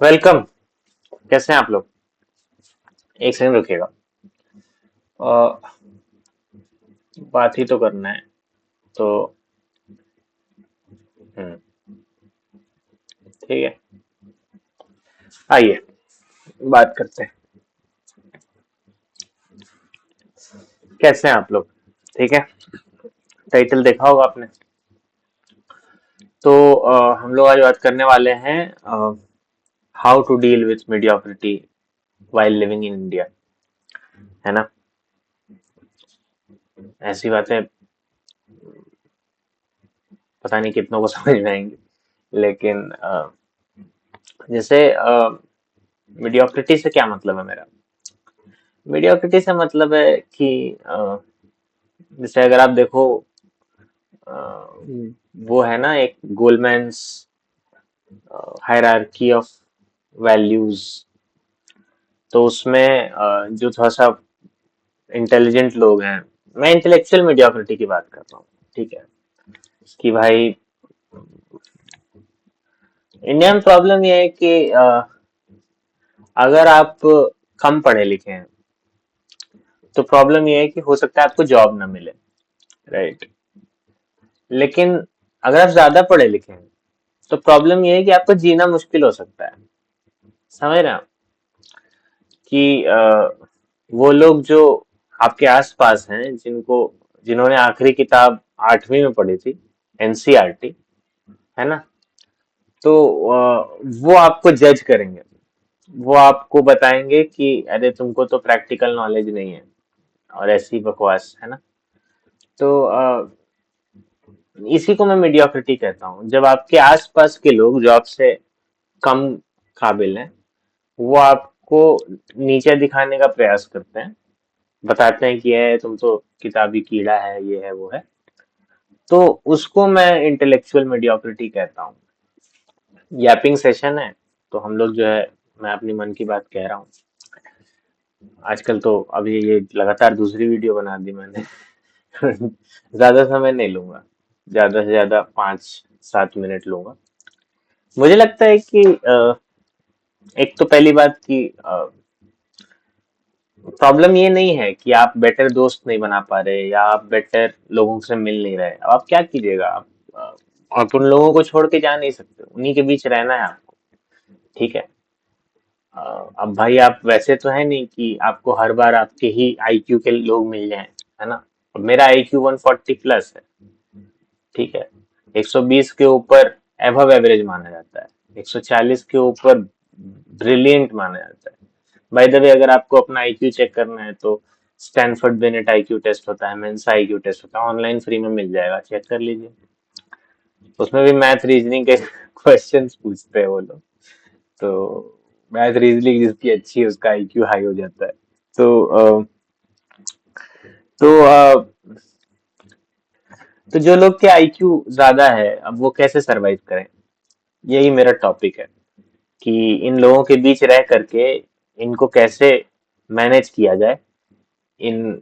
Welcome. कैसे हैं आप लोग? एक सेकंड रुकिएगा। अ, बात ही तो करना है तो। हम्म, ठीक है। आइए बात करते हैं। कैसे हैं आप लोग? ठीक है। टाइटल देखा होगा आपने। तो हम लोग आज बात करने वाले हैं how to deal with mediocrity while living in India. है ना? ऐसी बातें पता नहीं कितनों को समझ में आएंगी, लेकिन जैसे मीडियोक्रिटी से क्या मतलब है मेरा? मीडियोक्रिटी से मतलब है कि जैसे अगर आप देखो, अ, वो है ना एक गोलमैन्स हायरार्की ऑफ वैल्यूज। तो उसमें जो थोड़ा सा इंटेलिजेंट लोग हैं, मैं इंटेलेक्चुअल मीडियोक्रिटी की बात कर रहा हूँ। ठीक है कि भाई, इंडिया में प्रॉब्लम ये है कि अगर आप कम पढ़े लिखे हैं तो प्रॉब्लम ये है कि हो सकता है आपको जॉब ना मिले। राइट। लेकिन अगर आप ज्यादा पढ़े लिखे हैं तो प्रॉब्लम ये है कि आपको जीना मुश्किल हो सकता है। समझ रहे हैं आप? कि वो लोग जो आपके आसपास हैं, जिन्होंने आखिरी किताब 8वीं में पढ़ी थी, एनसीईआरटी, है ना? तो वो आपको जज करेंगे। वो आपको बताएंगे कि अरे तुमको तो प्रैक्टिकल नॉलेज नहीं है और ऐसी बकवास, है ना? तो इसी को मैं मीडियोक्रिटी कहता हूँ, जब आपके आसपास के लोग जो आपसे कम काबिल हैं, वो आपको नीचे दिखाने का प्रयास करते हैं। बताते हैं कि ये तुम तो किताबी कीड़ा है, ये है वो है। तो उसको मैं इंटेलेक्चुअल मीडियोक्रिटी कहता हूँ। यापिंग सेशन है तो हम लोग जो है, मैं अपनी मन की बात कह रहा हूँ। आजकल तो अभी ये लगातार दूसरी वीडियो बना दी मैंने। ज्यादा समय नहीं लूंगा, ज्यादा से ज्यादा 5-7 मिनट लूंगा। मुझे लगता है कि एक तो पहली बात की प्रॉब्लम ये नहीं है कि आप बेटर दोस्त नहीं बना पा रहे या आप बेटर लोगों से मिल नहीं रहे। अब आप क्या कीजिएगा? आप उन लोगों को छोड़ के जा नहीं सकते, उन्हीं के बीच रहना है आपको। ठीक है। अ, अब भाई आप वैसे तो है नहीं कि आपको हर बार आपके ही आईक्यू के लोग मिल जाएं, है ना? अब मेरा आईक्यू 140 प्लस है। ठीक है। 120 के ऊपर एबव एवरेज माना जाता है, 140 के ऊपर ब्रिलियंट माना जाता है। बाय द वे, अगर आपको अपना आईक्यू चेक करना है तो स्टैनफोर्ड बिनेट आईक्यू टेस्ट होता है, मेंसा आईक्यू टेस्ट होता है, ऑनलाइन फ्री में मिल जाएगा, चेक कर लीजिए। उसमें भी मैथ रीजनिंग के क्वेश्चंस पूछते हैं वो लोग। तो मैथ रीजनिंग जिसकी अच्छी है उसका आईक्यू हाई हो जाता है। तो तो जो लोग के आईक्यू ज्यादा है, अब वो कैसे सरवाइव करें? यही मेरा टॉपिक है कि इन लोगों के बीच रह करके इनको कैसे मैनेज किया जाए। इन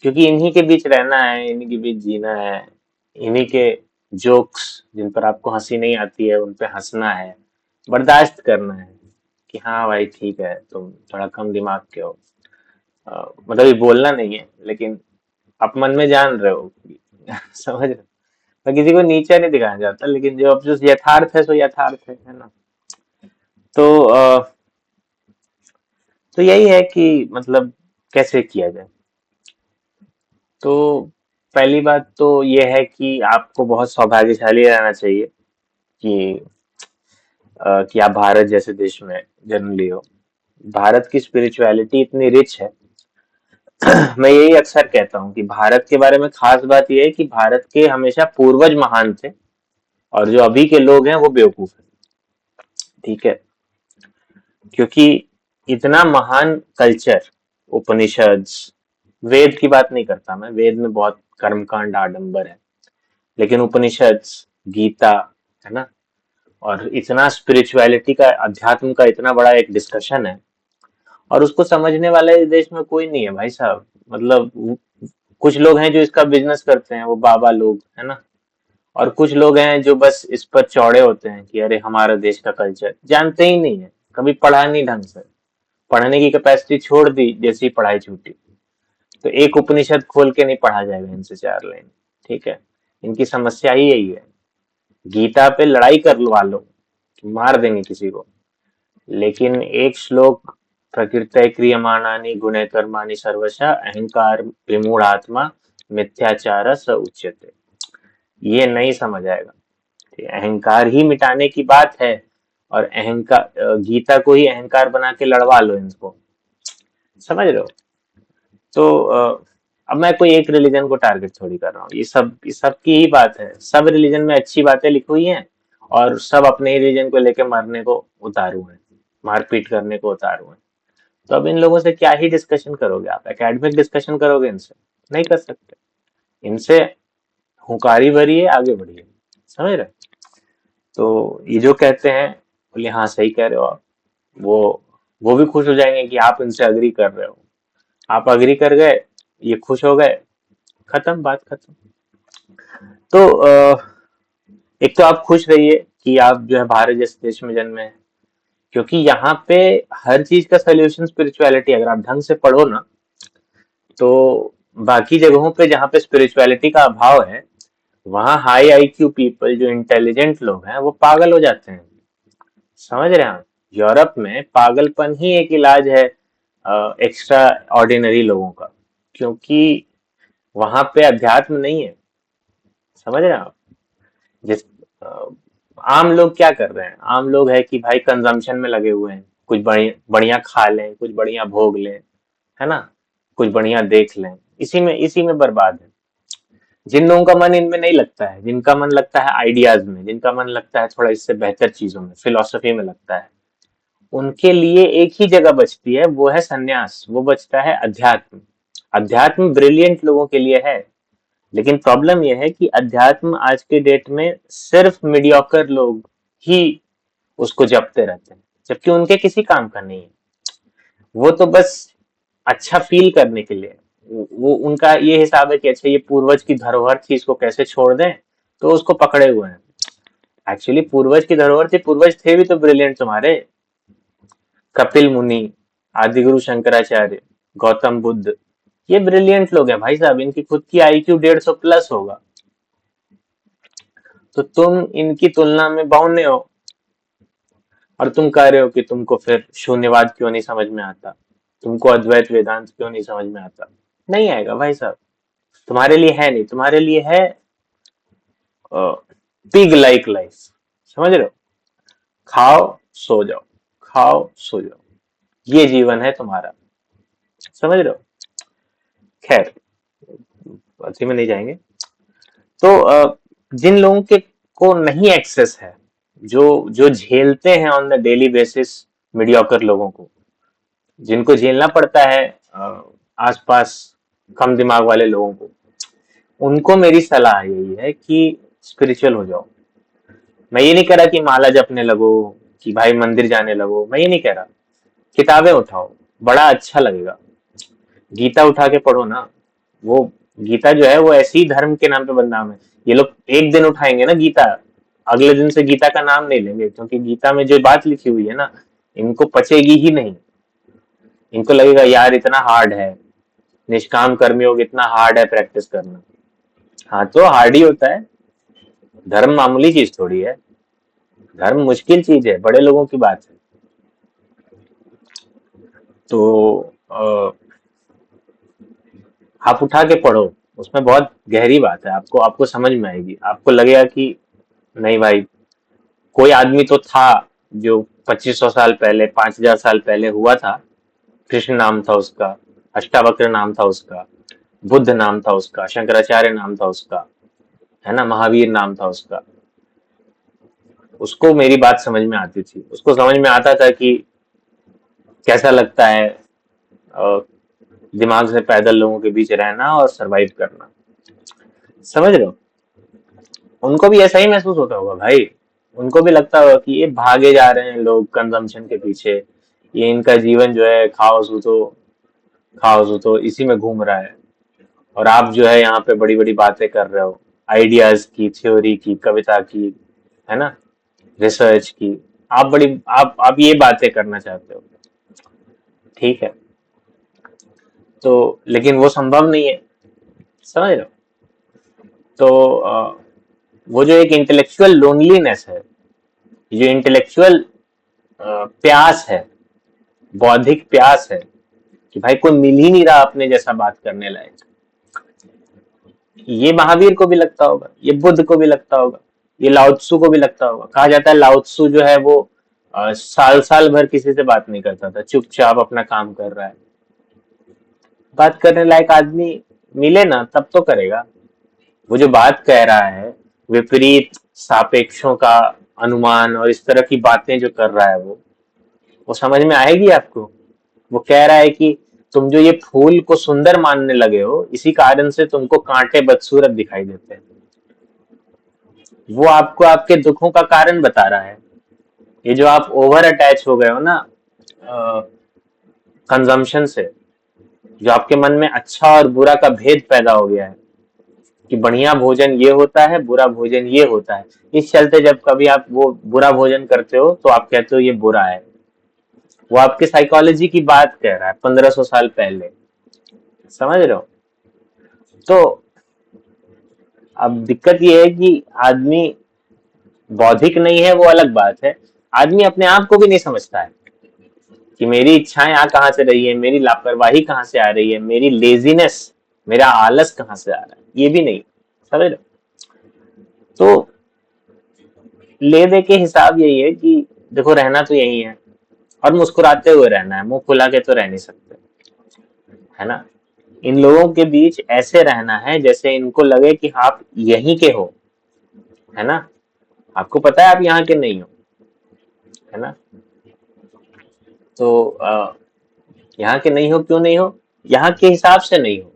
क्योंकि इन्हीं के बीच रहना है, इन्हीं के बीच जीना है। इन्हीं के जोक्स जिन पर आपको हंसी नहीं आती है उन पे हंसना है, बर्दाश्त करना है कि हाँ भाई ठीक है, तुम थोड़ा कम दिमाग के हो। मतलब ये बोलना नहीं है, लेकिन आप मन में जान रहे हो कि समझ रहे हो? मैं किसी को नीचा नहीं दिखाना चाहता, लेकिन जो जो यथार्थ है सो यथार्थ है ना? तो तो यही है कि मतलब कैसे किया जाए। तो पहली बात तो ये है कि आपको बहुत सौभाग्यशाली रहना चाहिए कि कि आप भारत जैसे देश में जन्म लिए हो। भारत की स्पिरिचुअलिटी इतनी रिच है। मैं यही अक्सर कहता हूँ कि भारत के बारे में खास बात यह है कि भारत के हमेशा पूर्वज महान थे और जो अभी के लोग हैं वो बेवकूफ हैं। ठीक है। क्योंकि इतना महान कल्चर, उपनिषद्स, वेद की बात नहीं करता मैं, वेद में बहुत कर्मकांड आडंबर है, लेकिन उपनिषद्स, गीता, है ना? और इतना स्पिरिचुअलिटी का, अध्यात्म का इतना बड़ा एक डिस्कशन है, और उसको समझने वाला इस देश में कोई नहीं है भाई साहब। मतलब कुछ लोग हैं जो इसका बिजनेस करते हैं, वो बाबा लोग, है ना? और कुछ लोग हैं जो बस इस पर चौड़े होते हैं कि अरे हमारा देश का कल्चर जानते ही नहीं है, कभी पढ़ा नहीं ढंग से, पढ़ने की कैपेसिटी छोड़ दी जैसी पढ़ाई छूटी। तो एक उपनिषद खोल के नहीं पढ़ा जाएगा इनसे 4 लाइन। ठीक है, इनकी समस्या ही यही है। गीता पे लड़ाई करवा लो, मार देंगे किसी को, लेकिन एक श्लोक प्रकृते क्रियमाणानि गुणे कर्माणि सर्वशः अहंकार विमूढ़ात्मा मिथ्याचार स उच्यते, ये नहीं समझ आएगा। ठीक है? अहंकार ही मिटाने की बात है, और अहंकार गीता को ही अहंकार बना के लड़वा लो इनको। समझ रहे हो? तो अब मैं कोई एक रिलीजन को टारगेट थोड़ी कर रहा हूँ, ये सब की ही बात है। सब रिलीजन में अच्छी बातें लिखी हुई हैं, और सब अपने ही रिलीजन को लेके मरने को उतारू हैं, मारपीट करने को उतारू हैं। तो अब इन लोगों से क्या ही डिस्कशन करोगे आप? एकेडमिक डिस्कशन करोगे इनसे? नहीं कर सकते। इनसे हुंकारी भरिए, आगे बढ़िए। समझ रहे? तो ये जो कहते हैं, बोले हाँ सही कह रहे हो आप, वो वो भी खुश हो जाएंगे कि आप इनसे अग्री कर रहे हो। आप अग्री कर गए, ये खुश हो गए, खत्म, बात खत्म। तो एक तो आप खुश रहिए कि आप जो है भारत जैसे देश में जन्मे हैं, क्योंकि यहाँ पे हर चीज का सोल्यूशन स्पिरिचुअलिटी, अगर आप ढंग से पढ़ो ना, तो बाकी जगहों पे जहाँ पे स्पिरिचुअलिटी का अभाव है, वहाँ हाई आईक्यू पीपल, जो इंटेलिजेंट लोग हैं, वो पागल हो जाते हैं। समझ रहे हैं आप? यूरोप में पागलपन ही एक इलाज है एक्स्ट्रा ऑर्डिनरी लोगों का, क्योंकि वहां पे अध्यात्म नहीं है। समझ रहे हैं आप? जिस अ, आम लोग क्या कर रहे हैं? आम लोग है कि भाई कंजम्पशन में लगे हुए हैं, कुछ बढ़िया बढ़िया खा लें, कुछ बढ़िया भोग लें, है ना, कुछ बढ़िया देख लें, इसी में बर्बाद है। जिन लोगों का मन इनमें नहीं लगता है, जिनका मन लगता है आइडियाज में, जिनका मन लगता है थोड़ा इससे बेहतर चीजों में, फिलोसफी में लगता है, उनके लिए एक ही जगह बचती है, वो है सन्यास, वो बचता है अध्यात्म। अध्यात्म ब्रिलियंट लोगों के लिए है, लेकिन प्रॉब्लम यह है कि अध्यात्म आज के डेट में सिर्फ मीडियोकर लोग ही उसको जपते रहते हैं, जबकि उनके किसी काम का नहीं है। वो तो बस अच्छा फील करने के लिए, वो उनका ये हिसाब है कि अच्छा ये पूर्वज की धरोहर थी, इसको कैसे छोड़ दें, तो उसको पकड़े हुए हैं। एक्चुअली पूर्वज की धरोहर थी, पूर्वज थे भी तो ब्रिलियंट तुम्हारे, कपिल मुनि, आदिगुरु शंकराचार्य, गौतम बुद्ध, ये ब्रिलियंट लोग हैं भाई साहब, इनकी खुद की आईक्यू 150 प्लस होगा। तो तुम इनकी तुलना में बौने हो, और तुम कह रहे हो कि तुमको फिर शून्यवाद क्यों नहीं समझ में आता, तुमको अद्वैत वेदांत क्यों नहीं समझ में आता। नहीं आएगा भाई साहब, तुम्हारे लिए है नहीं, तुम्हारे लिए है पिग लाइक लाइफ। समझ रहे हो? खाओ सो जाओ, खाओ सो जाओ, ये जीवन है तुम्हारा। समझ रहे हो? खैर, अच्छी में नहीं जाएंगे। तो जिन लोगों के को नहीं एक्सेस है, जो जो झेलते हैं on the daily basis mediocre लोगों को, जिनको झेलना पड़ता है आसपास कम दिमाग वाले लोगों को, उनको मेरी सलाह यही है कि स्पिरिचुअल हो जाओ। मैं ये नहीं कह रहा कि माला जपने लगो, कि भाई मंदिर जाने लगो, मैं ये नहीं कह रहा। किताबें उठाओ, बड़ा अच्छा लगेगा। गीता उठा के पढ़ो ना। वो गीता जो है वो ऐसे ही धर्म के नाम पे बदनाम है। ये लोग एक दिन उठाएंगे ना गीता, अगले दिन से गीता का नाम नहीं लेंगे, क्योंकि गीता में जो बात लिखी हुई है ना, इनको पचेगी ही नहीं। इनको लगेगा यार इतना हार्ड है, निष्काम कर्मयोग इतना हार्ड है प्रैक्टिस करना। हाँ तो हार्ड ही होता है, धर्म मामूली चीज थोड़ी है, धर्म मुश्किल चीज है, बड़े लोगों की बात है। तो आप उठा के पढ़ो, उसमें बहुत गहरी बात है, आपको आपको समझ में आएगी, आपको लगेगा कि नहीं भाई, कोई आदमी तो था जो 2500 साल पहले, 5000 साल पहले हुआ था, कृष्ण नाम था उसका, अष्टावक्र नाम था उसका, बुद्ध नाम था उसका, शंकराचार्य नाम था उसका, है ना, महावीर नाम था उसका। उसको मेरी बात समझ में आती थी, उसको समझ में आता था कि कैसा लगता है दिमाग से पैदल लोगों के बीच रहना और सरवाइव करना। समझ रहे हो? उनको भी ऐसा ही महसूस होता होगा भाई, उनको भी लगता होगा कि ये भागे जा रहे हैं लोग कंजम्पशन के पीछे, ये इनका जीवन जो है खाओ सूतो इसी में घूम रहा है, और आप जो है यहाँ पे बड़ी बड़ी बातें कर रहे हो, आइडियाज की, थ्योरी की, कविता की, है ना, रिसर्च की। आप ये बातें करना चाहते हो, ठीक है। तो लेकिन वो संभव नहीं है, समझ रहे हो। तो वो जो एक इंटेलेक्चुअल लोनलीनेस है, जो इंटेलेक्चुअल प्यास है, बौद्धिक प्यास है, कि भाई कोई मिल ही नहीं रहा अपने जैसा बात करने लायक, ये महावीर को भी लगता होगा, ये बुद्ध को भी लगता होगा, ये लाओ त्सु को भी लगता होगा। कहा जाता है लाओ त्सु जो है वो साल साल भर किसी से बात नहीं करता था, चुपचाप अपना काम कर रहा है। बात करने लायक आदमी मिले ना तब तो करेगा। वो जो बात कह रहा है, विपरीत सापेक्षों का अनुमान और इस तरह की बातें जो कर रहा है, वो समझ में आएगी आपको। वो कह रहा है कि तुम जो ये फूल को सुंदर मानने लगे हो, इसी कारण से तुमको कांटे बदसूरत दिखाई देते हैं। वो आपको आपके दुखों का कारण बता रहा है। ये जो आप ओवर अटैच हो गए हो ना कंजम्पशन से, जो आपके मन में अच्छा और बुरा का भेद पैदा हो गया है कि बढ़िया भोजन ये होता है, बुरा भोजन ये होता है। इस चलते जब कभी आप वो बुरा भोजन करते हो तो आप कहते हो ये बुरा है। वो आपके साइकोलॉजी की बात कह रहा है 1500 साल पहले, समझ रहे हो। तो अब दिक्कत ये है कि आदमी बौद्धिक नहीं है, वो अलग बात है। आदमी अपने आप को भी नहीं समझता है कि मेरी इच्छाएं आ कहाँ से रही है, मेरी लापरवाही कहाँ से आ रही है, मेरी लेजीनेस, मेरा आलस कहाँ से आ रहा है, ये भी नहीं, समझ रहे हो। तो ले दे के हिसाब यही है कि देखो रहना तो यही है, और मुस्कुराते हुए रहना है, मुंह फुला के तो रह नहीं सकते, है ना। इन लोगों के बीच ऐसे रहना है जैसे इनको लगे कि आप यहीं के हो, है ना। आपको पता है आप यहाँ के नहीं हो, है ना। तो यहाँ के नहीं हो, क्यों नहीं हो, यहाँ के हिसाब से नहीं हो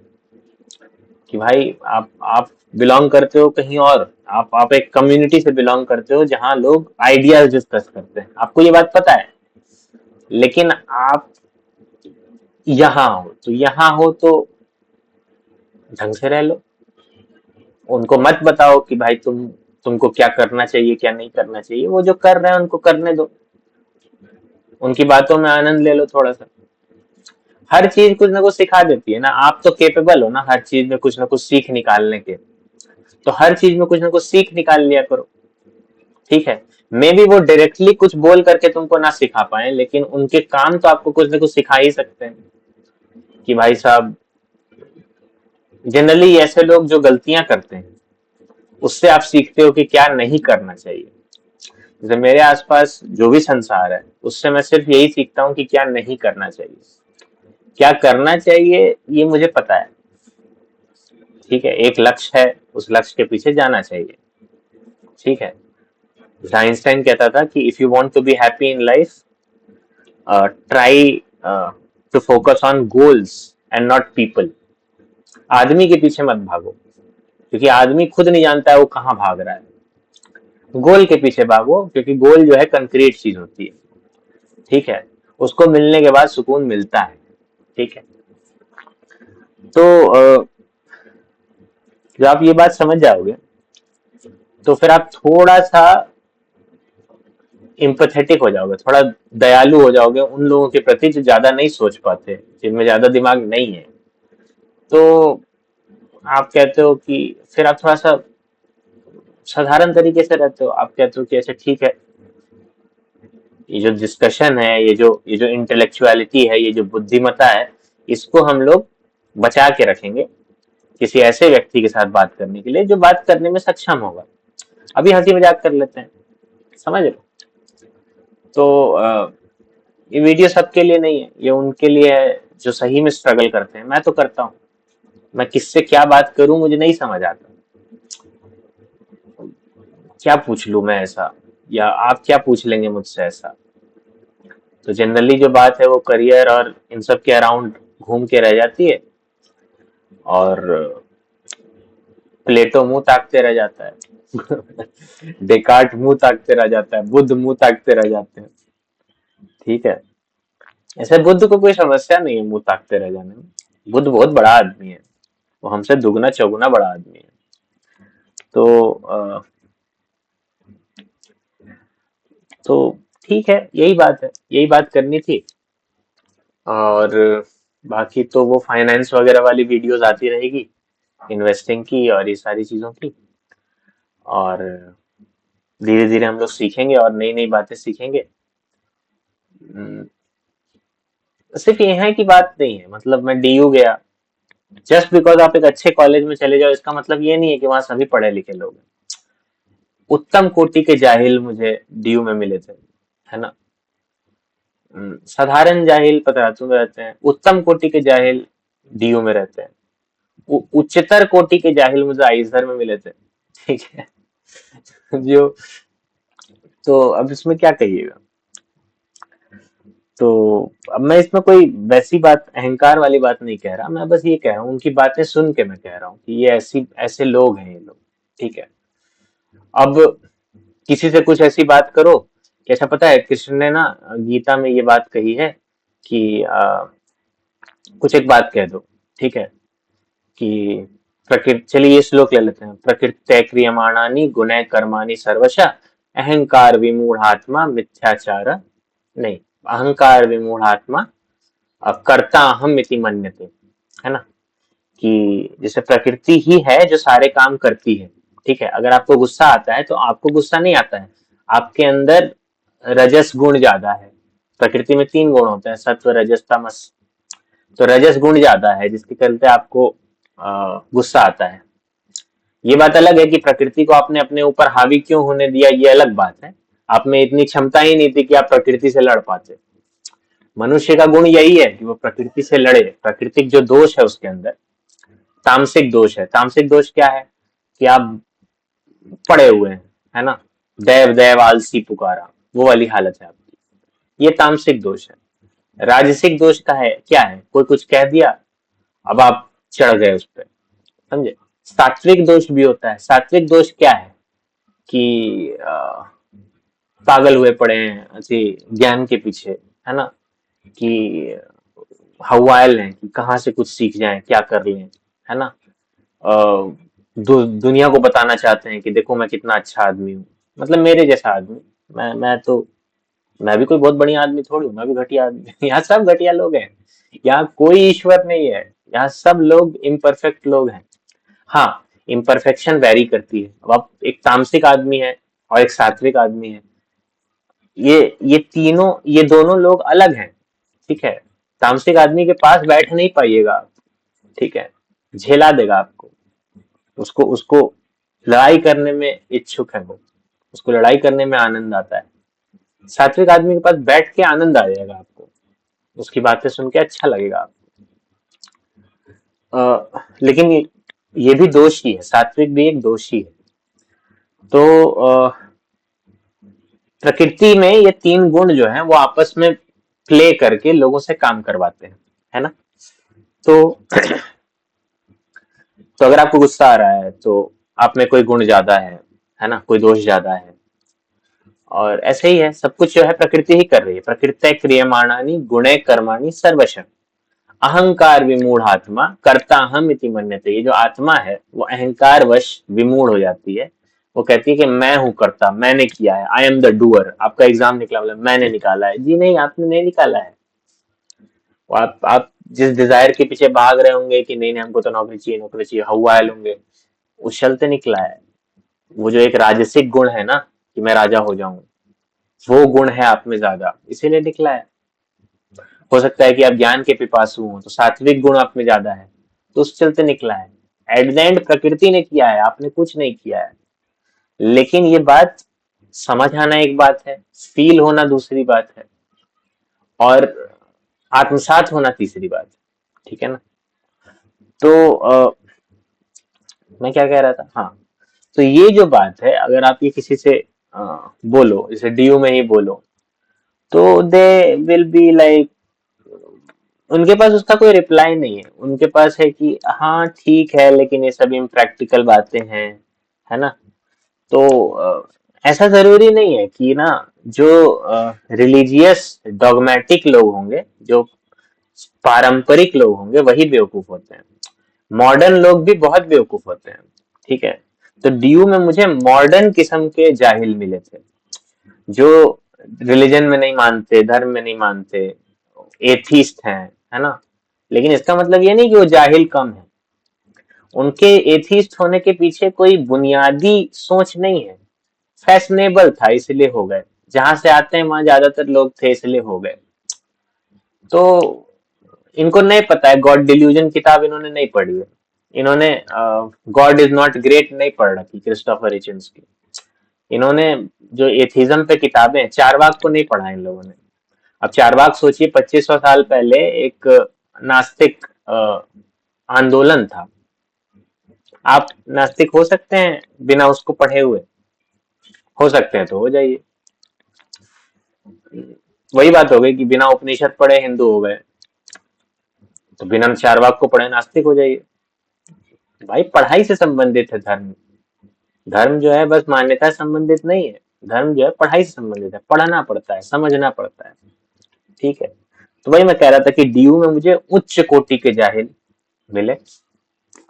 कि भाई आप बिलोंग करते हो कहीं और, आप एक कम्युनिटी से बिलोंग करते हो जहां लोग आइडियाज डिस्कस करते हैं, आपको ये बात पता है। लेकिन आप यहाँ हो, तो यहाँ हो तो ढंग से रह लो। उनको मत बताओ कि भाई तुमको क्या करना चाहिए क्या नहीं करना चाहिए, वो जो कर रहे हैं उनको करने दो, उनकी बातों में आनंद ले लो थोड़ा सा। हर चीज कुछ ना कुछ सिखा देती है ना, आप तो केपेबल हो ना हर चीज में कुछ ना कुछ सीख निकालने के, तो हर चीज में कुछ ना कुछ सीख निकाल लिया करो, ठीक है। मे भी वो डायरेक्टली कुछ बोल करके तुमको ना सिखा पाए, लेकिन उनके काम तो आपको कुछ ना कुछ सिखा ही सकते हैं कि भाई साहब, जनरली ऐसे लोग जो गलतियां करते हैं उससे आप सीखते हो कि क्या नहीं करना चाहिए। जैसे मेरे आसपास जो भी संसार है उससे मैं सिर्फ यही सीखता हूँ कि क्या नहीं करना चाहिए, क्या करना चाहिए ये मुझे पता है, ठीक है। एक लक्ष्य है, उस लक्ष्य के पीछे जाना चाहिए, ठीक है। आइंस्टाइन कहता था कि if you want to be happy in life, try to focus on goals and not people. आदमी के पीछे मत भागो, क्योंकि आदमी खुद नहीं जानता है वो कहाँ भाग रहा है। गोल के पीछे भागो, क्योंकि गोल जो है कंक्रीट चीज होती है, ठीक है। उसको मिलने के बाद सुकून मिलता है, ठीक है। तो जब आप ये बात समझ जाओगे तो फिर आप थोड़ा सा इम्पैथेटिक हो जाओगे, थोड़ा दयालु हो जाओगे उन लोगों के प्रति जो ज्यादा नहीं सोच पाते, जिनमें ज्यादा दिमाग नहीं है। तो आप कहते हो कि फिर आप थोड़ा सा साधारण तरीके से रहते हो, आप कहते हो कि ऐसे ठीक है, ये जो डिस्कशन है, ये जो इंटेलेक्चुअलिटी है, ये जो बुद्धिमत्ता है, इसको हम लोग बचा के रखेंगे किसी ऐसे व्यक्ति के साथ बात करने के लिए जो बात करने में सक्षम होगा। अभी हंसी मजाक कर लेते हैं, समझ रहे हो। तो ये वीडियो सबके लिए नहीं है, ये उनके लिए है जो सही में स्ट्रगल करते हैं। मैं तो करता हूँ, मैं किससे क्या बात करूं मुझे नहीं समझ आता, क्या पूछ लूं मैं ऐसा, या आप क्या पूछ लेंगे मुझसे ऐसा। तो जनरली जो बात है वो करियर और इन सब के अराउंड घूम के रह जाती है, और प्लेटो मुंह ताकते रह जाता है डेकार्ट मुंह ताकते रह जाता है, बुद्ध मुंह ताकते रह जाते हैं, ठीक है। ऐसे बुद्ध को कोई समस्या नहीं है मुंह ताकते रह जाने में, बुद्ध बहुत बड़ा आदमी है, वो हमसे दुगना चौगुना बड़ा आदमी है। तो तो ठीक है, यही बात है, यही बात करनी थी। और बाकी तो वो फाइनेंस वगैरह वाली वीडियोस आती रहेगी, इन्वेस्टिंग की और ये सारी चीजों की। और धीरे धीरे हम लोग सीखेंगे और नई नई बातें सीखेंगे। हम्म, सिर्फ यहाँ की बात नहीं है, मतलब मैं डीयू गया, जस्ट बिकॉज आप एक अच्छे कॉलेज में चले जाओ इसका मतलब ये नहीं है कि वहां सभी पढ़े लिखे लोग हैं। उत्तम कोटि के जाहिल मुझे डीयू में मिले थे, है ना। साधारण जाहिल पतरातू में रहते हैं, उत्तम कोटि के जाहिल डीयू में रहते हैं, उच्चतर कोटि के जाहिल मुझे आइजर में मिले थे। ठीक है। जो, तो अब इसमें क्या कहिएगा। तो अब मैं इसमें कोई वैसी बात, अहंकार वाली बात नहीं कह रहा, मैं बस ये कह रहा हूँ उनकी बातें सुन के मैं कह रहा हूँ कि ये ऐसी ऐसे लोग हैं ये लोग। ठीक है। अब किसी से कुछ ऐसी बात करो कि ऐसा, पता है कृष्ण ने ना गीता में ये बात कही है कि कुछ एक बात कह दो, ठीक है, कि प्रकृति, चलिए ये श्लोक ले लेते हैं, प्रकृत्य क्रियमाणानि गुणैः कर्माणि सर्वशः अहंकार विमूढ़ात्मा मिथ्याचार, नहीं, अहंकार विमूढ़ात्मा कर्ता अहम इति मन्यते, है ना। कि जैसे प्रकृति ही है जो सारे काम करती है। ठीक है, अगर आपको गुस्सा आता है तो आपको गुस्सा नहीं आता है, आपके अंदर रजस गुण ज्यादा है। प्रकृति में 3 गुण होते हैं, सत्व रजस तमस। तो रजस गुण ज्यादा है जिसके चलते आपको गुस्सा आता है। ये बात अलग है कि प्रकृति को आपने अपने ऊपर हावी क्यों होने दिया, ये अलग बात है। आप में इतनी क्षमता ही नहीं थी कि आप प्रकृति से लड़ पाते। मनुष्य का गुण यही है कि वो प्रकृति से लड़े। प्राकृतिक जो दोष है उसके अंदर तामसिक दोष है। तामसिक दोष क्या है कि आप पड़े हुए हैं, है ना, दैव दैव आलसी पुकारा, वो वाली हालत है आपकी, ये तामसिक दोष है। राजसिक दोष का है क्या है, कोई कुछ कह दिया, अब आप चढ़ गए उस पर, समझे। सात्विक दोष भी होता है। सात्विक दोष क्या है कि पागल हुए पड़े हैं ऐसे ज्ञान के पीछे, है ना, कि हवायल हैं कि कहाँ से कुछ सीख जाएं, क्या कर लें, है ना। दुनिया को बताना चाहते हैं कि देखो मैं कितना अच्छा आदमी हूँ, मतलब मेरे जैसा आदमी। मैं तो, मैं भी कोई बहुत बढ़िया आदमी थोड़ी हूँ, मैं भी घटिया आदमी यहाँ सब घटिया लोग हैं, यहाँ कोई ईश्वर नहीं है, यहाँ सब लोग इम्परफेक्ट लोग हैं। हाँ, इम्परफेक्शन वेरी करती है। अब आप एक तामसिक आदमी है और एक सात्विक आदमी है, ये तीनों, ये दोनों लोग अलग हैं। ठीक है। तामसिक आदमी के पास बैठ नहीं पाइएगा आप, ठीक है, झेला देगा आपको। उसको उसको लड़ाई करने में इच्छुक है वो, उसको लड़ाई करने में आनंद आता है। सात्विक आदमी के पास बैठ के आनंद आ जाएगा आपको, उसकी बातें सुन के अच्छा लगेगा आपको। लेकिन ये भी दोष ही है, सात्विक भी एक दोष ही है। तो प्रकृति में ये 3 गुण जो है वो आपस में प्ले करके लोगों से काम करवाते हैं, है ना। तो तो अगर आपको गुस्सा आ रहा है तो आप में कोई गुण ज्यादा है ना, कोई दोष ज्यादा है। और ऐसे ही है, सब कुछ जो है प्रकृति ही कर रही है। प्रकृति क्रियमाणानि गुणे कर्माणि सर्वश अहंकार विमूढ़ आत्मा कर्ता हम इति मन्यते। ये जो आत्मा है वो अहंकार वश विमूढ़ हो जाती है। वो कहती है कि मैं हूं कर्ता, मैंने किया है, आई एम द डूअर। आपका एग्जाम निकला, मतलब मैंने निकाला है, जी नहीं, आपने नहीं निकाला है। आप जिस डिजायर के पीछे भाग रहे होंगे कि नहीं नहीं हमको तो नौकरी चाहिए, नौकरी चाहिए, हवायल होंगे, उछलते निकला है। वो जो एक राजसिक गुण है ना कि मैं राजा हो जाऊं, वो गुण है आप में ज्यादा, इसीलिए निकला है। हो सकता है कि आप ज्ञान के पिपासु हो तो सात्विक गुण आप में ज्यादा है, तो उस चलते निकला है। एट द एंड प्रकृति ने किया है, आपने कुछ नहीं किया है। लेकिन ये बात समझ आना एक बात है, फील होना दूसरी बात है, और आत्मसात होना तीसरी बात है। ठीक है ना। तो मैं क्या कह रहा था, हाँ, तो ये जो बात है, अगर आप ये किसी से बोलो, जैसे डीयू में ही बोलो, तो दे विल बी लाइक, उनके पास उसका कोई रिप्लाई नहीं है। उनके पास है कि हाँ ठीक है लेकिन ये सब इम्प्रैक्टिकल बातें हैं, है ना। तो ऐसा जरूरी नहीं है कि ना, जो रिलीजियस डॉगमेटिक लोग होंगे, जो पारंपरिक लोग होंगे, वही बेवकूफ होते हैं। मॉडर्न लोग भी बहुत बेवकूफ होते हैं। ठीक है। तो डीयू में मुझे मॉडर्न किस्म के जाहिल मिले थे, जो रिलीजन में नहीं मानते, धर्म में नहीं मानते, एथीस्ट हैं, है ना। लेकिन इसका मतलब ये नहीं कि वो जाहिल कम है। उनके एथीस्ट होने के पीछे कोई बुनियादी सोच नहीं है। फैशनेबल था इसलिए हो गए, जहां से आते हैं वहां ज्यादातर लोग थे इसलिए हो गए। तो इनको नहीं पता है, गॉड डिल्यूजन किताब इन्होंने नहीं पढ़ी है। इन्होंने गॉड इज नॉट ग्रेट नहीं पढ़ रखी क्रिस्टोफर हिचन्स की। इन्होंने जो एथिज्म पे किताबें हैं, चारवाक को नहीं पढ़ा इन लोगों ने। अब चारवाक सोचिए 2500 साल पहले एक नास्तिक आंदोलन था। आप नास्तिक हो सकते हैं बिना उसको पढ़े हुए? हो सकते हैं तो हो जाइए। वही बात हो गई कि बिना उपनिषद पढ़े हिंदू हो गए, तो बिना चारवाक को पढ़े नास्तिक हो जाइए। भाई पढ़ाई से संबंधित है धर्म। धर्म जो है बस मान्यता से संबंधित नहीं है। धर्म जो है पढ़ाई से संबंधित है, पढ़ना पड़ता है, समझना पड़ता है। ठीक है। तो वही मैं कह रहा था कि डीयू में मुझे उच्च कोटि के जाहिल मिले,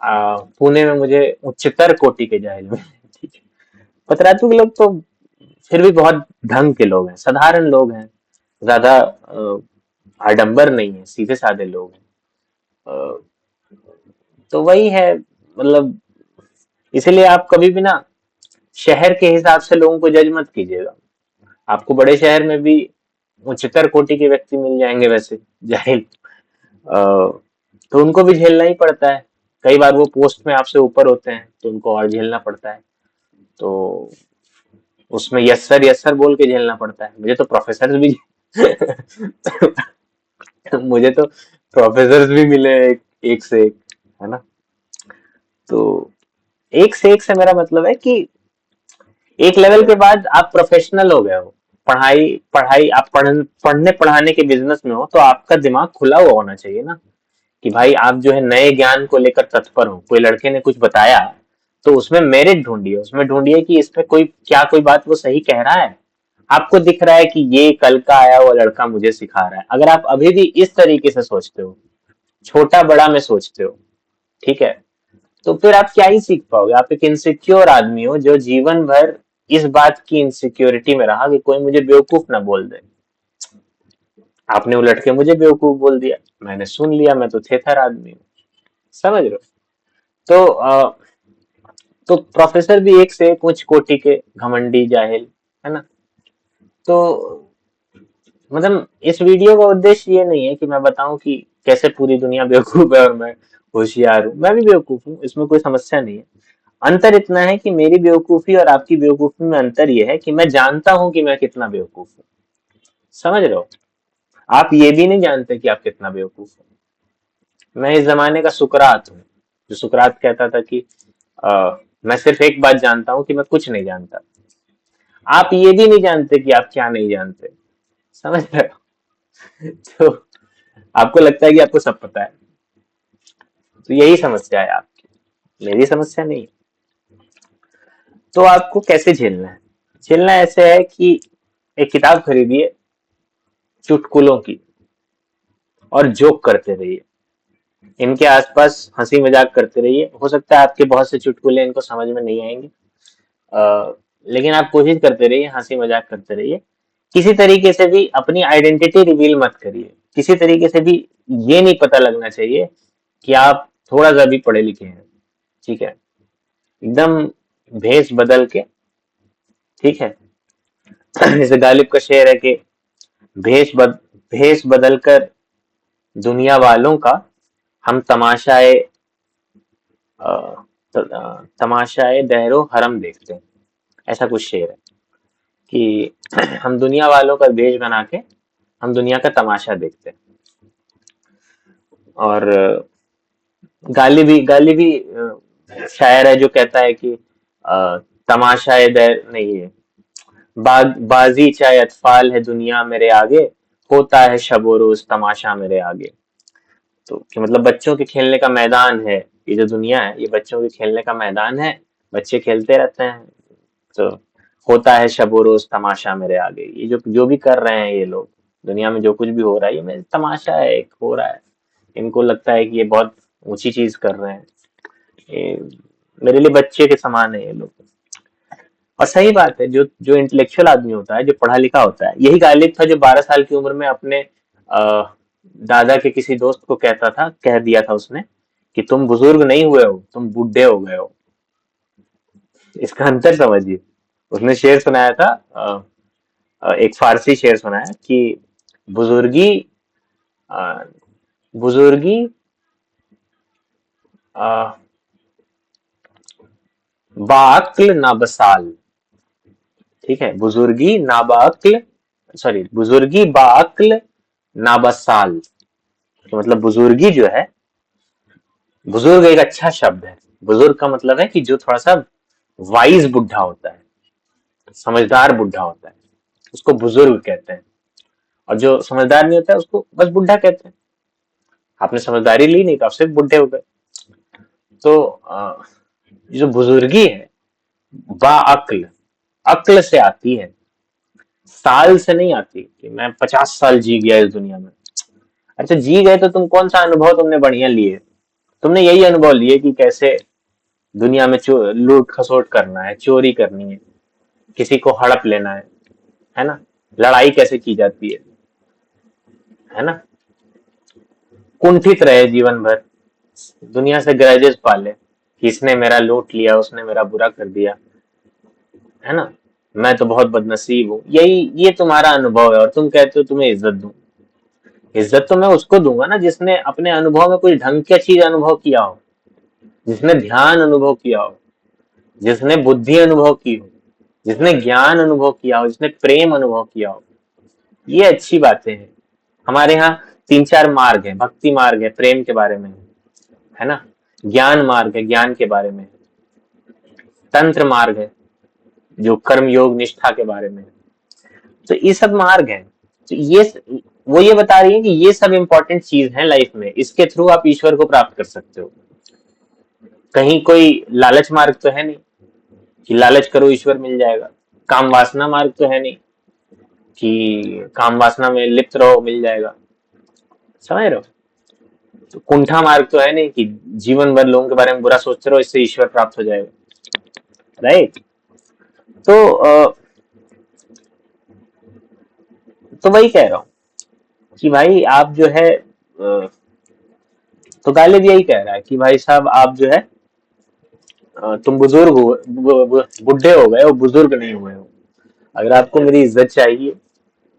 पुणे में मुझे उच्चतर कोटि के जाहिल मिले। ठीक है। पतरातू के लोग तो फिर भी बहुत ढंग के लोग हैं, साधारण लोग हैं, ज्यादा आडंबर नहीं है, सीधे साधे लोग हैं। अ, तो वही है, मतलब इसीलिए आप कभी भी ना शहर के हिसाब से लोगों को जज मत कीजिएगा। आपको बड़े शहर में भी उच्चतर कोटि के व्यक्ति मिल जाएंगे वैसे जाहिल, तो उनको भी झेलना ही पड़ता है। कई बार वो पोस्ट में आपसे ऊपर होते हैं तो उनको और झेलना पड़ता है। तो उसमें यस सर बोल के झेलना पड़ता है। मुझे तो प्रोफेसर भी मुझे तो प्रोफेसर भी मिले एक से एक, है ना। तो एक से एक से मेरा मतलब है कि एक लेवल के बाद आप प्रोफेशनल हो गए हो। पढ़ाई पढ़ाई आप पढ़ने पढ़ाने के बिजनेस में हो तो आपका दिमाग खुला हुआ होना चाहिए ना, कि भाई आप जो है नए ज्ञान को लेकर तत्पर हो। कोई लड़के ने कुछ बताया तो उसमें मेरिट ढूंढिए, उसमें ढूंढिए कि इसमें कोई बात वो सही कह रहा है। आपको दिख रहा है कि ये कल का आया हुआ लड़का मुझे सिखा रहा है। अगर आप अभी भी इस तरीके से सोचते हो, छोटा बड़ा में सोचते हो, ठीक है, तो फिर आप क्या ही सीख पाओगे। आप एक इनसिक्योर आदमी हो जो जीवन भर इस बात की इनसिक्योरिटी में रहा कि कोई मुझे बेवकूफ ना बोल दे। आपने उलट के मुझे बेवकूफ बोल दिया, मैंने सुन लिया, मैं तो थेथर आदमी हूँ। समझ रहे हो। तो तो प्रोफेसर भी एक से एक उच्च कोटि के घमंडी जाहिल, है ना। तो मतलब इस वीडियो का उद्देश्य ये नहीं है कि मैं बताऊं कि कैसे पूरी दुनिया बेवकूफ है और मैं होशियार हूँ। मैं भी बेवकूफ हूँ, इसमें कोई समस्या नहीं है। अंतर इतना है कि मेरी बेवकूफी और आपकी बेवकूफी में अंतर ये है कि मैं जानता हूं कि मैं कितना बेवकूफ हूँ। समझ रहे हो। आप ये भी नहीं जानते कि आप कितना बेवकूफ हो। मैं इस जमाने का सुकरात हूँ, जो सुकरात कहता था कि मैं सिर्फ एक बात जानता हूँ कि मैं कुछ नहीं जानता। आप ये भी नहीं जानते कि आप क्या नहीं जानते। समझ रहे हो। तो आपको लगता है कि आपको सब पता है। तो यही समस्या है आपकी, मेरी समस्या नहीं है। तो आपको कैसे झेलना है? झेलना ऐसे है कि एक किताब खरीदिए चुटकुलों की, और जोक करते रहिए। इनके आसपास हंसी मजाक करते रहिए। हो सकता है आपके बहुत से चुटकुले इनको समझ में नहीं आएंगे, लेकिन आप कोशिश करते रहिए, हंसी मजाक करते रहिए। किसी तरीके से भी अपनी आइडेंटिटी रिवील मत करिए। किसी तरीके से भी ये नहीं पता लगना चाहिए कि आप थोड़ा सा भी पढ़े लिखे हैं। ठीक है। एकदम भेष बदल के, ठीक है। जैसे गालिब का शेर है कि भेष बद भेष बदल कर दुनिया वालों का हम अ, तमाशाए दहरो हरम देखते हैं। ऐसा कुछ शेर है कि हम दुनिया वालों का भेष बना के हम दुनिया का तमाशा देखते हैं। और गालिबी शायर है जो कहता है कि तमाशाए दहर नहीं है, बाजी चाहे अतफाल है दुनिया मेरे आगे, होता है शबो रोज तमाशा मेरे आगे। तो कि मतलब बच्चों के खेलने का मैदान है, ये जो दुनिया है ये बच्चों के खेलने का मैदान है। बच्चे खेलते रहते हैं, तो होता है शबो रोज तमाशा मेरे आगे। ये जो जो भी कर रहे हैं ये लोग, दुनिया में जो कुछ भी हो रहा है ये मेरे तमाशा है, एक हो रहा है। इनको लगता है कि ये बहुत ऊंची चीज कर रहे हैं। ये मेरे लिए बच्चे के समान है ये लोग। और सही बात है, जो जो इंटेलेक्चुअल आदमी होता है, जो पढ़ा लिखा होता है, यही गालिब था जो 12 साल की उम्र में अपने दादा के किसी दोस्त को कह दिया था उसने कि तुम बुजुर्ग नहीं हुए हो, तुम बूढ़े हो गए हो। इसका अंतर समझिए। उसने शेर सुनाया था, एक फारसी शेर सुनाया कि बुजुर्गी अ, बुजुर्गी अ, बाअक्ल ना बसाल। ठीक है, बुजुर्गी नाबाअक्ल, सॉरी, बुजुर्गी बाअक्ल नाबसाल। तो मतलब बुजुर्गी जो है, बुजुर्ग एक अच्छा शब्द है। बुजुर्ग का मतलब है कि जो थोड़ा सा वाइज बुढ़ा होता है, समझदार बुढ़ा होता है, उसको बुजुर्ग कहते हैं। और जो समझदार नहीं होता है उसको बस बुढ़ा कहते हैं। आपने समझदारी ली नहीं तो आप सिर्फ बुढ़े हो गए। तो ये जो बुजुर्गी है, बाअक्ल, अक्ल से आती है, साल से नहीं आती कि मैं 50 साल जी गया इस दुनिया में। अच्छा, जी गए तो तुम कौन सा अनुभव तुमने बढ़िया लिए? तुमने यही अनुभव लिए कि कैसे दुनिया में लूट खसोट करना है, चोरी करनी है, किसी को हड़प लेना है ना, लड़ाई कैसे की जाती है ना, कुंठित रहे जीवन भर, दुनिया से ग्रजेस पाले कि इसने मेरा लूट लिया, उसने मेरा बुरा कर दिया, है ना, मैं तो बहुत बदनसीब हूँ। यही ये तुम्हारा अनुभव है और तुम कहते हो तुम्हें इज्जत दूं। इज्जत तो मैं उसको दूंगा ना जिसने अपने अनुभव में कुछ ढंग की चीज अनुभव किया हो, जिसने ध्यान अनुभव किया हो, जिसने बुद्धि अनुभव की हो, जिसने ज्ञान अनुभव किया हो, जिसने प्रेम अनुभव किया हो। ये अच्छी बातें हैं। हमारे यहाँ 3-4 मार्ग है, भक्ति मार्ग है, प्रेम के बारे में है ना, ज्ञान मार्ग है, ज्ञान के बारे में, तंत्र मार्ग है जो कर्म योग निष्ठा के बारे में है। तो ये सब मार्ग है। तो ये वो ये बता रही है कि ये सब इंपॉर्टेंट चीज है लाइफ में, इसके थ्रू आप ईश्वर को प्राप्त कर सकते हो। कहीं कोई लालच मार्ग तो है नहीं कि लालच करो ईश्वर मिल जाएगा। काम वासना मार्ग तो है नहीं कि काम वासना में लिप्त रहो मिल जाएगा। समझ रहे हो? तो कुंठा मार्ग तो है नहीं कि जीवन भर लोगों के बारे में बुरा सोचते रहो, इससे ईश्वर प्राप्त हो जाएगा। राइट? तो तो वही कह रहा हूँ कि भाई आप जो है, तो गालिब यही कह रहा है कि भाई साहब आप जो है, तुम बुजुर्ग हो, बुढ़े हो गए हो, बुजुर्ग नहीं हुए हो। अगर आपको मेरी इज्जत चाहिए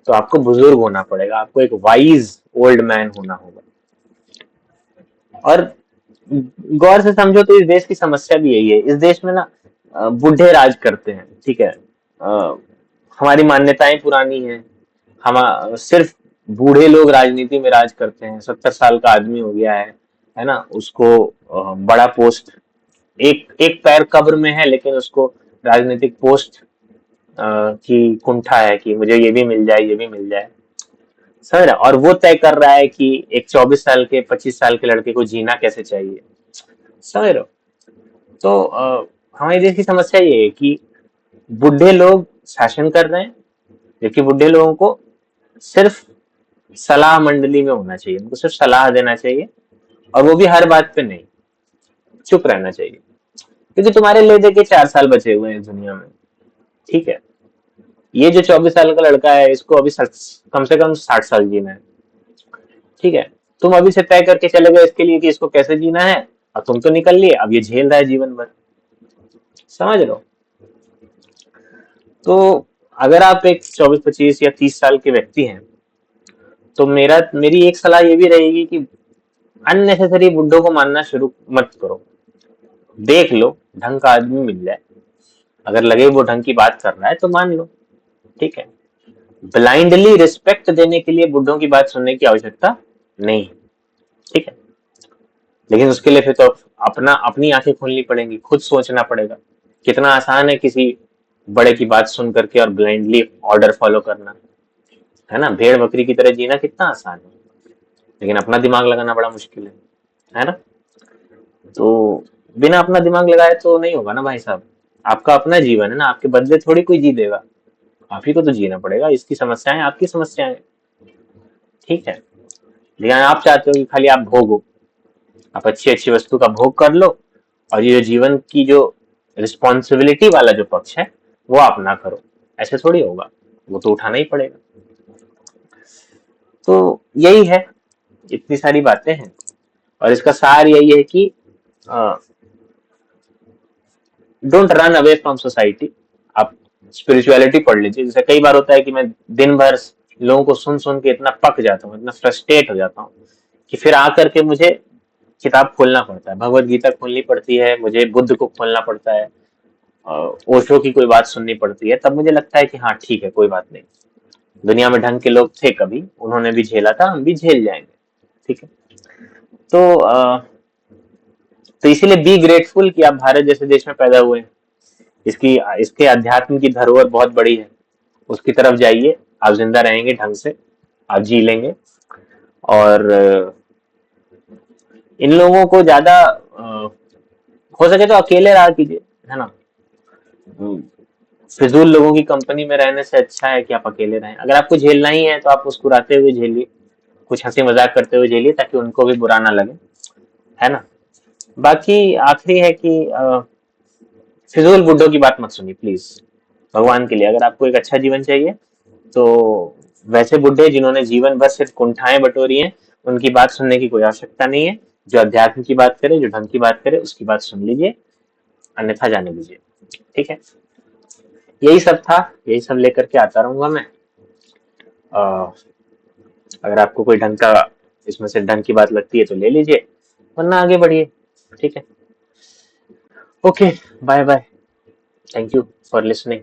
तो आपको बुजुर्ग होना पड़ेगा, आपको एक वाइज ओल्ड मैन होना होगा। और गौर से समझो तो इस देश की समस्या भी यही है। इस देश में ना बूढ़े राज करते हैं। ठीक है, हमारी मान्यताएं पुरानी हैं। हम सिर्फ बूढ़े लोग राजनीति में राज करते हैं। 70 साल का आदमी हो गया है ना, उसको बड़ा पोस्ट, एक एक पैर कब्र में है लेकिन उसको राजनीतिक पोस्ट की कुंठा है कि मुझे ये भी मिल जाए, ये भी मिल जाए। समझ रहे? और वो तय कर रहा है कि एक 24 साल के, 25 साल के लड़के को जीना कैसे चाहिए। समझ रहे हो? तो हमारे देश की समस्या ये है कि बुढ़े लोग शासन कर रहे हैं, जबकि बुढ़े लोगों को सिर्फ सलाह मंडली में होना चाहिए, उनको सिर्फ सलाह देना चाहिए, और वो भी हर बात पे नहीं, चुप रहना चाहिए, क्योंकि तुम्हारे ले दे के 4 साल बचे हुए हैं इस दुनिया में। ठीक है, ये जो 24 साल का लड़का है इसको अभी कम से कम 60 साल जीना है। ठीक है, तुम अभी से तय करके चले गए इसके लिए कि इसको कैसे जीना है, और तुम तो निकल लिए, अब ये झेल रहा है जीवन भर। समझ लो। तो अगर आप एक 24, 25 या 30 साल के व्यक्ति हैं तो मेरी एक सलाह ये भी रहेगी कि अननेसेसरी बुड्ढों को मानना शुरू मत करो। देख लो, ढंग का आदमी मिल जाए, अगर लगे वो ढंग की बात कर रहा है तो मान लो। ठीक है, ब्लाइंडली रिस्पेक्ट देने के लिए बुड्ढों की बात सुनने की आवश्यकता नहीं। ठीक है, लेकिन उसके लिए फिर तो अपनी आंखें खोलनी पड़ेंगी, खुद सोचना पड़ेगा। कितना आसान है किसी बड़े की बात सुन करके और ब्लाइंडली ऑर्डर फॉलो करना, है ना, भेड़ बकरी की तरह जीना कितना आसान है, लेकिन अपना दिमाग लगाना बड़ा मुश्किल है ना। तो बिना अपना दिमाग लगाए तो नहीं होगा ना भाई साहब। आपका अपना जीवन है ना, आपके बदले थोड़ी कोई जी देगा, आप ही को तो जीना पड़ेगा। इसकी समस्याएं आपकी समस्याएं। ठीक है, लेकिन आप चाहते हो कि खाली आप भोगो, आप अच्छी अच्छी वस्तु का भोग कर लो और ये जीवन की जो रिस्पॉन्सिबिलिटी वाला जो पक्ष है वो आप ना करो। ऐसे थोड़ी होगा, वो तो उठाना ही पड़ेगा। तो यही है, इतनी सारी बातें हैं और इसका सार यही है कि don't run away from society. आप स्पिरिचुअलिटी पढ़ लीजिए। जैसे कई बार होता है कि मैं दिन भर लोगों को सुन सुन के इतना पक जाता हूँ, इतना फ्रस्ट्रेट हो जाता हूँ कि फिर आकर के मुझे किताब खोलना पड़ता है, भगवत गीता खोलनी पड़ती है, मुझे बुद्ध को खोलना पड़ता है, ओशो की कोई बात सुननी पड़ती है। तब मुझे लगता है कि हाँ ठीक है, कोई बात नहीं, दुनिया में ढंग के लोग थे कभी, उन्होंने भी झेला था, हम भी झेल जाएंगे। ठीक है। तो तो इसीलिए बी ग्रेटफुल कि आप भारत जैसे देश में पैदा हुए हैं। इसकी इसके अध्यात्म की धरोहर बहुत बड़ी है, उसकी तरफ जाइए, आप जिंदा रहेंगे ढंग से, आप जी लेंगे। और इन लोगों को ज्यादा हो सके तो अकेले रहा कीजिए, है ना। फिजूल लोगों की कंपनी में रहने से अच्छा है कि आप अकेले रहें। अगर आपको झेलना ही है तो आप मुस्कुराते हुए झेलिए, कुछ हंसी मजाक करते हुए झेलिए, ताकि उनको भी बुरा ना लगे, है ना। बाकी आखिरी है कि फिजूल बुड्ढों की बात मत सुनिए प्लीज, भगवान के लिए। अगर आपको एक अच्छा जीवन चाहिए तो वैसे बुड्ढे जिन्होंने जीवन भर सिर्फ कुंठाएं बटोरी हैं, उनकी बात सुनने की कोई आवश्यकता नहीं है। जो अध्यात्म की बात करे, जो ढंग की बात करे, उसकी बात सुन लीजिए, अन्यथा जाने दीजिए। ठीक है। यही सब था, यही सब लेकर के आता रहूंगा मैं। अ, अगर आपको कोई ढंग का इसमें से ढंग की बात लगती है तो ले लीजिए, वरना आगे बढ़िए। ठीक है। Okay, bye bye. Thank you for listening.